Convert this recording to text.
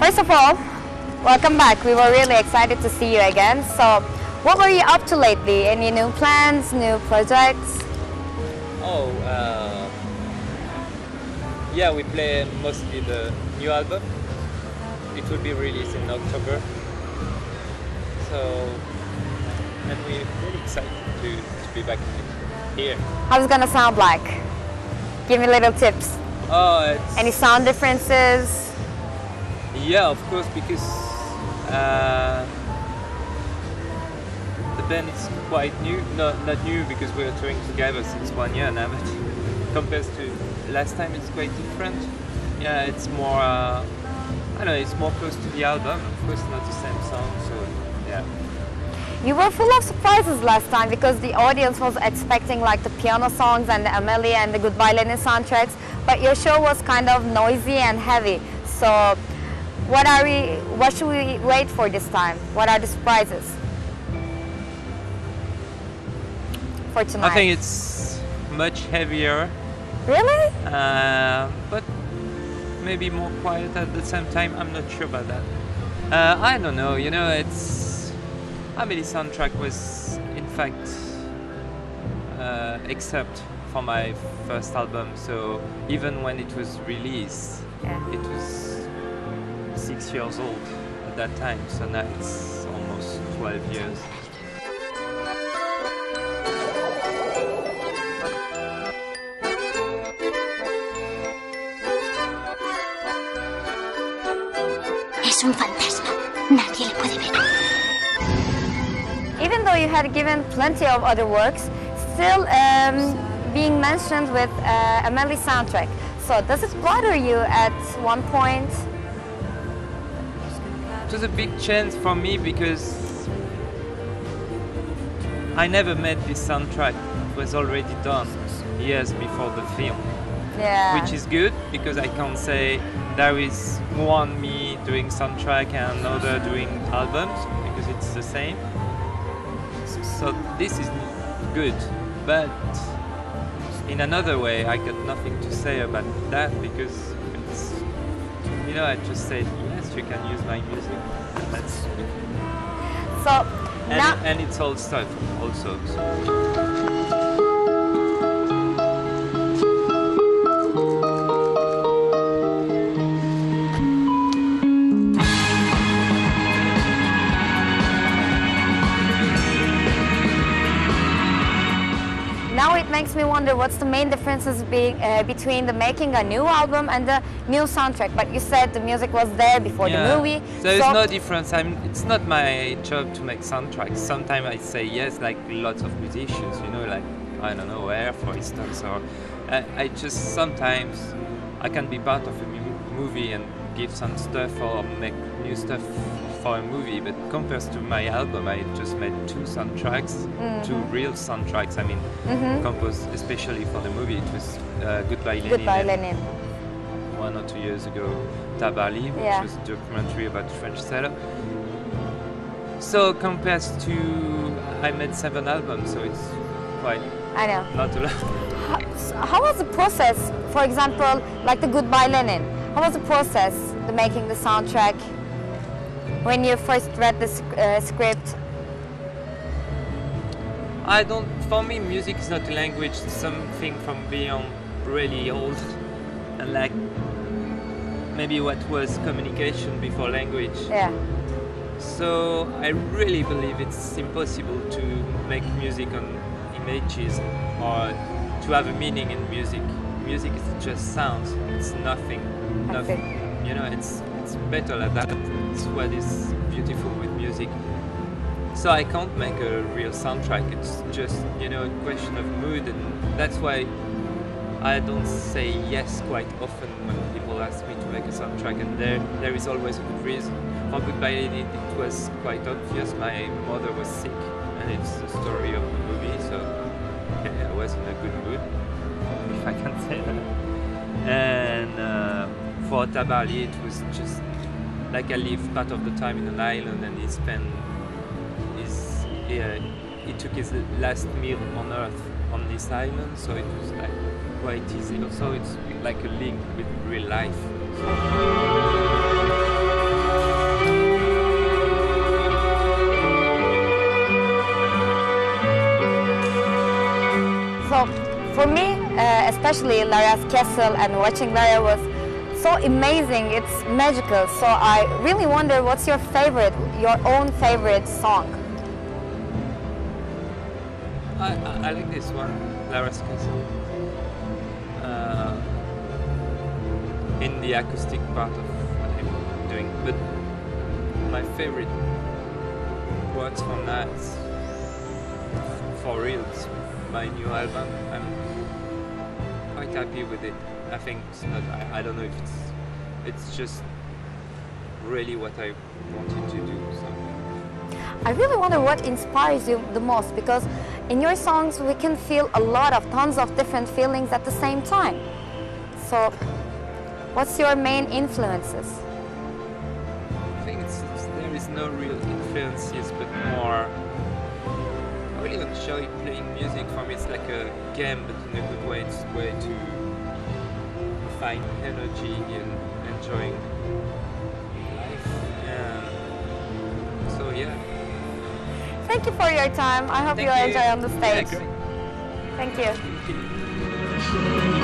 First of all, welcome back. We were really excited to see you again. So, what were you up to lately? Any new plans, new projects? Oh, yeah, we play mostly the new album. It will be released in October. So, and we're really excited to be back here. How's it gonna sound like? Give me little tips. Oh, it's... Any sound differences? Yeah, of course, because the band is quite new. Not new because we're touring together since 1 year now, but compared to last time it's quite different. Yeah, it's more, I don't know, it's more close to the album. Of course, not the same song, so yeah. You were full of surprises last time because the audience was expecting like the piano songs and the Amelie and the Goodbye Lenin soundtracks, but your show was kind of noisy and heavy. So what should we wait for this time? What are the surprises for tonight? I think it's much heavier. Really? But maybe more quiet at the same time. I'm not sure about that. I don't know, you know, Amelie soundtrack was in fact except for my first album, so even when it was released, it was 6 years old at that time, so now it's almost 12 years. Es un fantasma. Nadie le puede ver. Even though you had given plenty of other works, still being mentioned with Amelie soundtrack. So does it bother you at one point? It was a big chance for me because I never made this soundtrack. It was already done years before the film. Yeah. Which is good because I can't say there is one me doing soundtrack and another doing albums because it's the same. So this is good, but in another way I got nothing to say about that because it's, you know, I just said yes, you can use my music. And that's good. So now, and it's old stuff also. Now it makes me wonder what's the main differences between the making a new album and the new soundtrack. But you said the music was there before the movie. There is no difference. It's not my job to make soundtracks. Sometimes I say yes, like lots of musicians, you know, like, I don't know where, for instance, or I just sometimes I can be part of a movie and give some stuff or make new stuff for a movie, but compared to my album, I just made 2 soundtracks, 2 real soundtracks. I mean, composed especially for the movie. It was Goodbye Lenin. Goodbye Lenin. 1 or 2 years ago, Tabarly, which was a documentary about French sailor. So compared to, I made 7 albums, so it's quite not a lot. How was the process? For example, like the Goodbye Lenin. How was the process, the making the soundtrack? When you first read the script? For me, music is not a language, it's something from beyond really old. And like, maybe what was communication before language. Yeah. So I really believe it's impossible to make music on images or to have a meaning in music. Music is just sounds, it's nothing. You know, it's better like that. It's what is beautiful with music. So I can't make a real soundtrack. It's just, you know, a question of mood, and that's why I don't say yes quite often when people ask me to make a soundtrack, and there is always a good reason. For Goodbye Lenin, it was quite obvious. My mother was sick, and it's the story of the movie, so yeah, I was in a good mood, if I can say that. And for Tabarly, it was just like I live part of the time in an island, and he took his last meal on Earth on this island, so it was like quite easy. Also, it's like a link with real life. For me, especially Lara's Castle and watching Lara was so amazing, it's magical. So I really wonder what's your favorite, your own favorite song? I like this one, Lara's Castle. In the acoustic part of what I'm doing, but my favorite words from that, for real, it's my new album. I'm quite happy with it. I think it's not, I don't know if it's just really what I wanted to do. So. I really wonder what inspires you the most, because in your songs we can feel a lot of tons of different feelings at the same time. So what's your main influences? I think there is no real influences, but more I really enjoy playing music. For me it's like a game, but in a good way. It's a way to find energy and enjoying life. So yeah. Thank you for your time. I hope Thank you you. enjoy on the stage. Yeah, great. Thank you. Thank you.